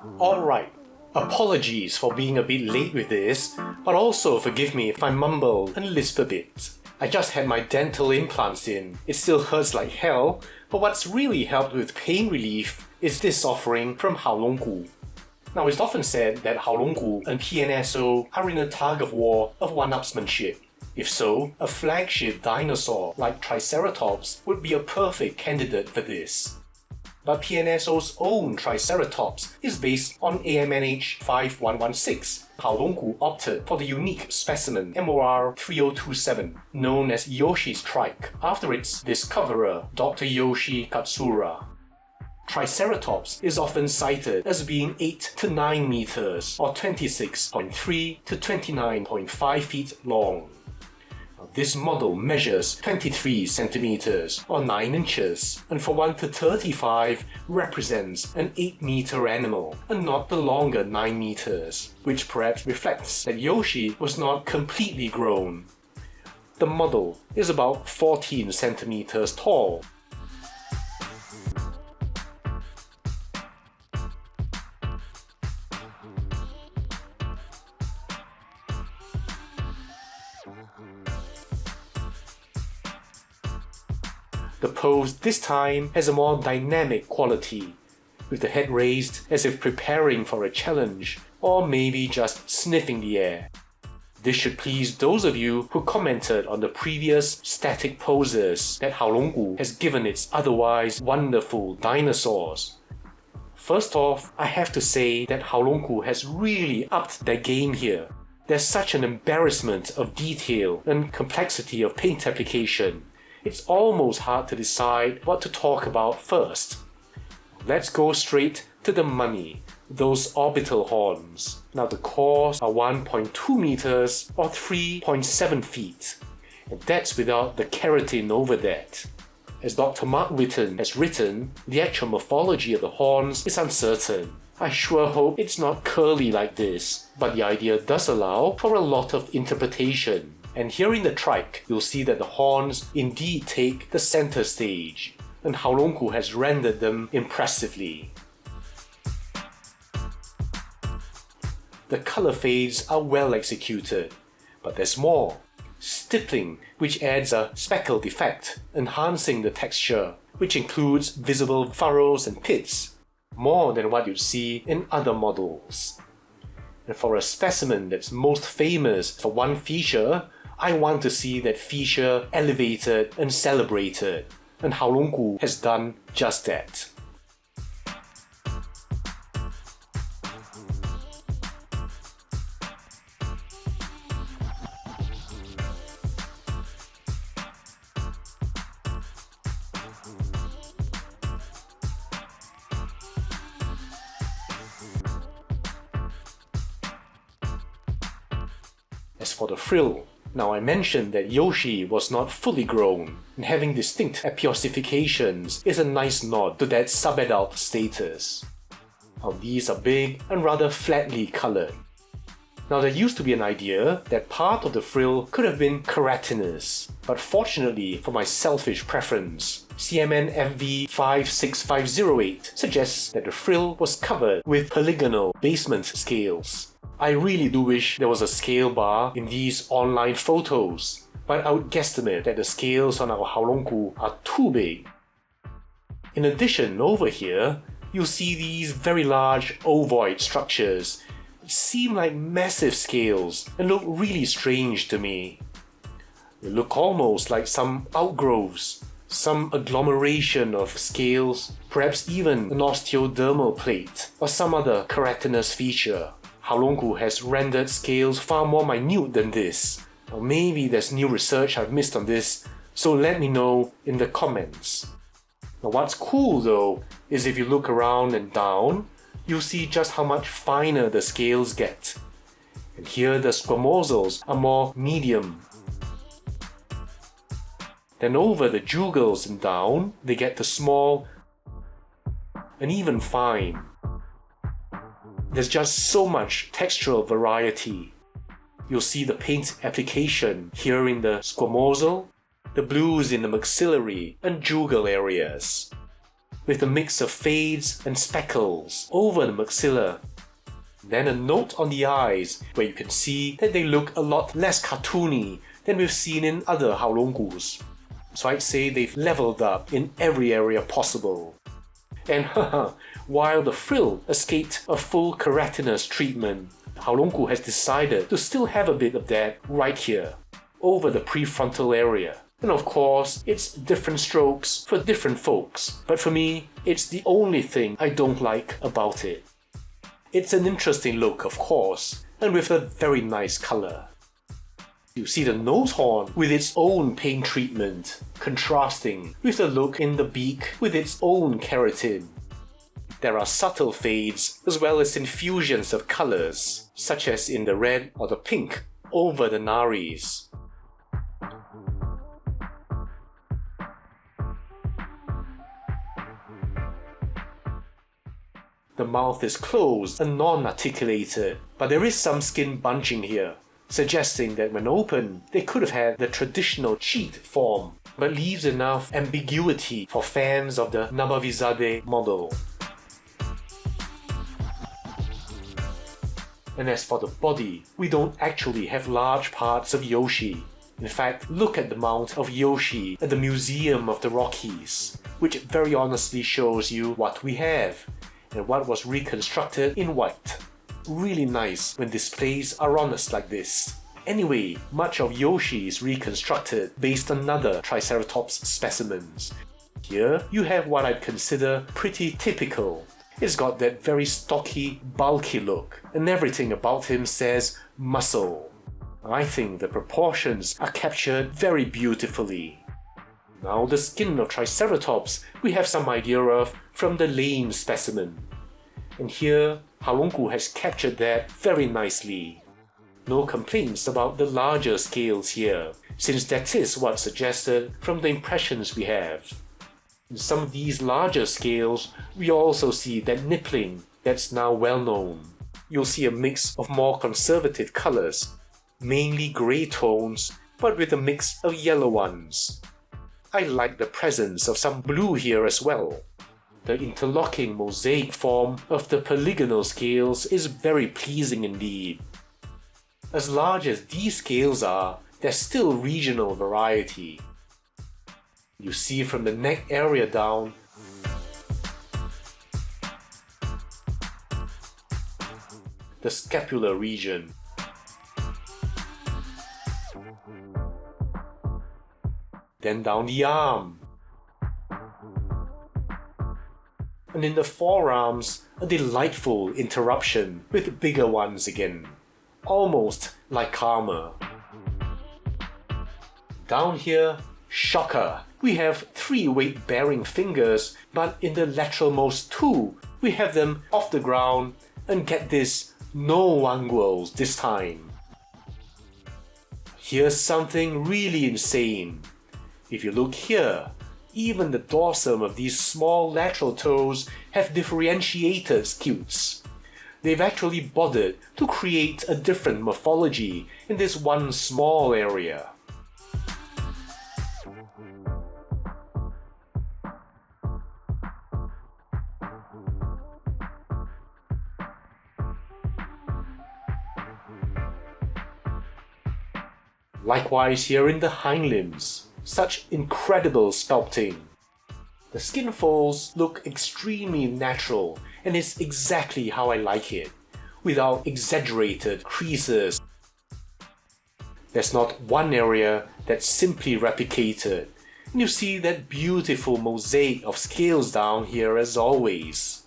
Alright, apologies for being a bit late with this, but also forgive me if I mumble and lisp a bit. I just had my dental implants in. It still hurts like hell, but what's really helped with pain relief is this offering from Haolonggood. Now, it's often said that Haolonggood and PNSO are in a tug of war of one-upsmanship. If so, a flagship dinosaur like Triceratops would be a perfect candidate for this. But PNSO's own Triceratops is based on AMNH 5116. Haolonggood opted for the unique specimen MOR 3027, known as Yoshi's trike, after its discoverer, Dr. Yoshi Katsura. Triceratops is often cited as being 8 to 9 meters or 26.3 to 29.5 feet long. This model measures 23 centimeters or 9 inches, and for 1 to 35 represents an 8-meter animal and not the longer 9 meters, which perhaps reflects that Yoshi was not completely grown. The model is about 14 centimeters tall. The pose this time has a more dynamic quality, with the head raised as if preparing for a challenge, or maybe just sniffing the air. This should please those of you who commented on the previous static poses that Haolonggood has given its otherwise wonderful dinosaurs. First off, I have to say that Haolonggood has really upped their game here. There's such an embarrassment of detail and complexity of paint application. It's almost hard to decide what to talk about first. Let's go straight to the money, those orbital horns. Now the cores are 1.2 meters or 3.7 feet, and that's without the keratin over that. As Dr. Mark Whitten has written, the actual morphology of the horns is uncertain. I sure hope it's not curly like this, but the idea does allow for a lot of interpretation. And here in the trike, you'll see that the horns indeed take the center stage, and Haolonggood has rendered them impressively. The color fades are well executed, but there's more. Stippling, which adds a speckled effect, enhancing the texture, which includes visible furrows and pits, more than what you'd see in other models. And for a specimen that's most famous for one feature, I want to see that feature elevated and celebrated, and Haolonggood has done just that. As for the frill, now I mentioned that Yoshi was not fully grown, and having distinct apiossifications is a nice nod to that subadult status. Now these are big and rather flatly coloured. Now there used to be an idea that part of the frill could have been keratinous, but fortunately for my selfish preference, CMN FV 56508 suggests that the frill was covered with polygonal basement scales. I really do wish there was a scale bar in these online photos, but I would guesstimate that the scales on our Haolonggood are too big. In addition, over here, you'll see these very large ovoid structures. They seem like massive scales and look really strange to me. They look almost like some outgrowths, some agglomeration of scales, perhaps even an osteodermal plate or some other keratinous feature. Haolonggood has rendered scales far more minute than this. Or maybe there's new research I've missed on this, so let me know in the comments. Now what's cool though, is if you look around and down, you'll see just how much finer the scales get. And here the squamosals are more medium. Then over the jugals and down, they get to small and even fine. There's just so much textural variety. You'll see the paint application here in the squamosal, the blues in the maxillary and jugal areas. with a mix of fades and speckles over the maxilla. Then a note on the eyes, where you can see that they look a lot less cartoony than we've seen in other Haolonggus. So I'd say they've leveled up in every area possible. And while the frill escaped a full keratinous treatment, Haolonggu has decided to still have a bit of that right here, over the prefrontal area. And of course, it's different strokes for different folks, but for me, it's the only thing I don't like about it. It's an interesting look, of course, and with a very nice color. You see the nose horn with its own paint treatment, contrasting with the look in the beak with its own keratin. There are subtle fades as well as infusions of colors, such as in the red or the pink over the nares. The mouth is closed and non-articulated, but there is some skin bunching here, suggesting that when open, they could have had the traditional cheat form, but leaves enough ambiguity for fans of the Nabavizade model. And as for the body, we don't actually have large parts of Yoshi. In fact, look at the mount of Yoshi at the Museum of the Rockies, which very honestly shows you what we have, and what was reconstructed in white. Really nice when displays are honest like this. Anyway, much of Yoshi is reconstructed based on other Triceratops specimens. Here, you have what I'd consider pretty typical. It's got that very stocky, bulky look, and everything about him says muscle. I think the proportions are captured very beautifully. Now the skin of Triceratops we have some idea of from the lame specimen. And here, Haolonggu has captured that very nicely. No complaints about the larger scales here, since that is what's suggested from the impressions we have. In some of these larger scales, we also see that nippling that's now well known. You'll see a mix of more conservative colors, mainly grey tones, but with a mix of yellow ones. I like the presence of some blue here as well. The interlocking mosaic form of the polygonal scales is very pleasing indeed. As large as these scales are, there's still regional variety. You see from the neck area down, the scapular region. Then down the arm. And in the forearms, a delightful interruption with bigger ones again, almost like karma. Down here, shocker! We have 3 weight-bearing fingers, but in the lateralmost 2, we have them off the ground, and get this, no unguals this time. Here's something really insane. If you look here, even the dorsum of these small lateral toes have differentiated scutes. They've actually bothered to create a different morphology in this one small area. Likewise here in the hind limbs, such incredible sculpting. The skin folds look extremely natural and is exactly how I like it, without exaggerated creases. There's not one area that's simply replicated, and you see that beautiful mosaic of scales down here as always.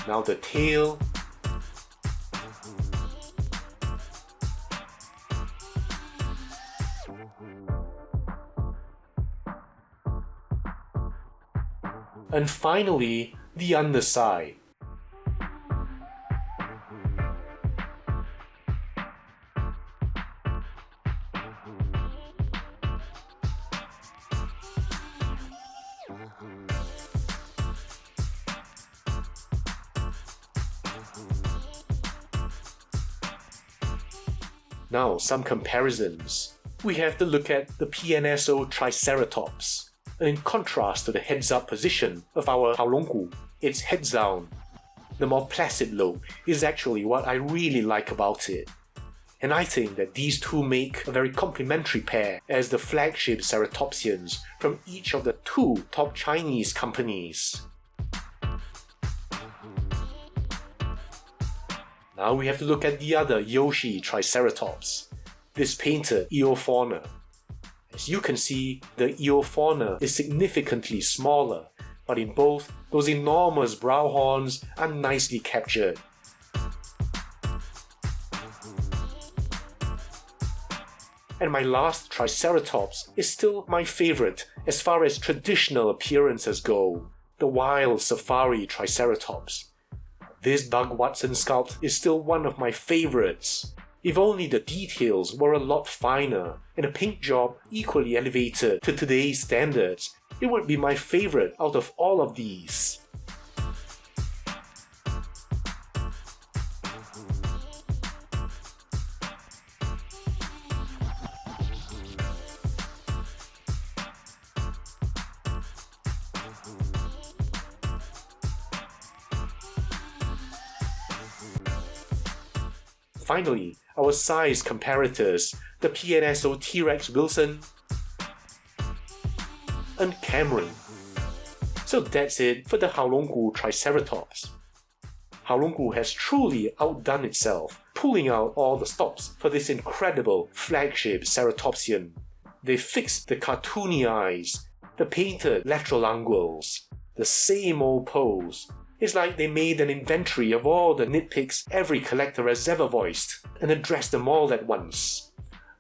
Now the tail. And finally, the underside. Now, some comparisons. We have to look at the PNSO Triceratops. And in contrast to the heads-up position of our Haolonggood, it's heads down. The more placid look is actually what I really like about it. And I think that these two make a very complementary pair as the flagship ceratopsians from each of the two top Chinese companies. Now we have to look at the other Yoshi Triceratops, this painted eofauna. As you can see, the eofauna is significantly smaller, but in both, those enormous brow horns are nicely captured. And my last Triceratops is still my favorite as far as traditional appearances go, the wild safari Triceratops. This Doug Watson sculpt is still one of my favorites. If only the details were a lot finer and the paint job equally elevated to today's standards, it would be my favorite out of all of these. Finally, our size comparators, the PNSO T-Rex Wilson and Cameron. So that's it for the Haolonggood Triceratops. Haolonggood has truly outdone itself, pulling out all the stops for this incredible flagship ceratopsian. They fixed the cartoony eyes, the painted lateral angles, the same old pose. It's like they made an inventory of all the nitpicks every collector has ever voiced and addressed them all at once.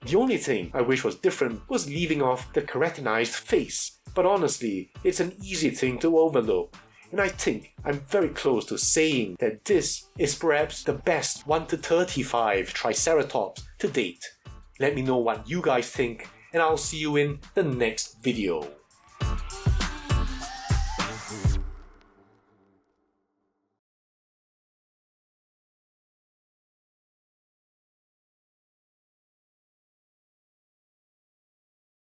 The only thing I wish was different was leaving off the keratinized face, but honestly, it's an easy thing to overlook, and I think I'm very close to saying that this is perhaps the best 1:35 Triceratops to date. Let me know what you guys think, and I'll see you in the next video.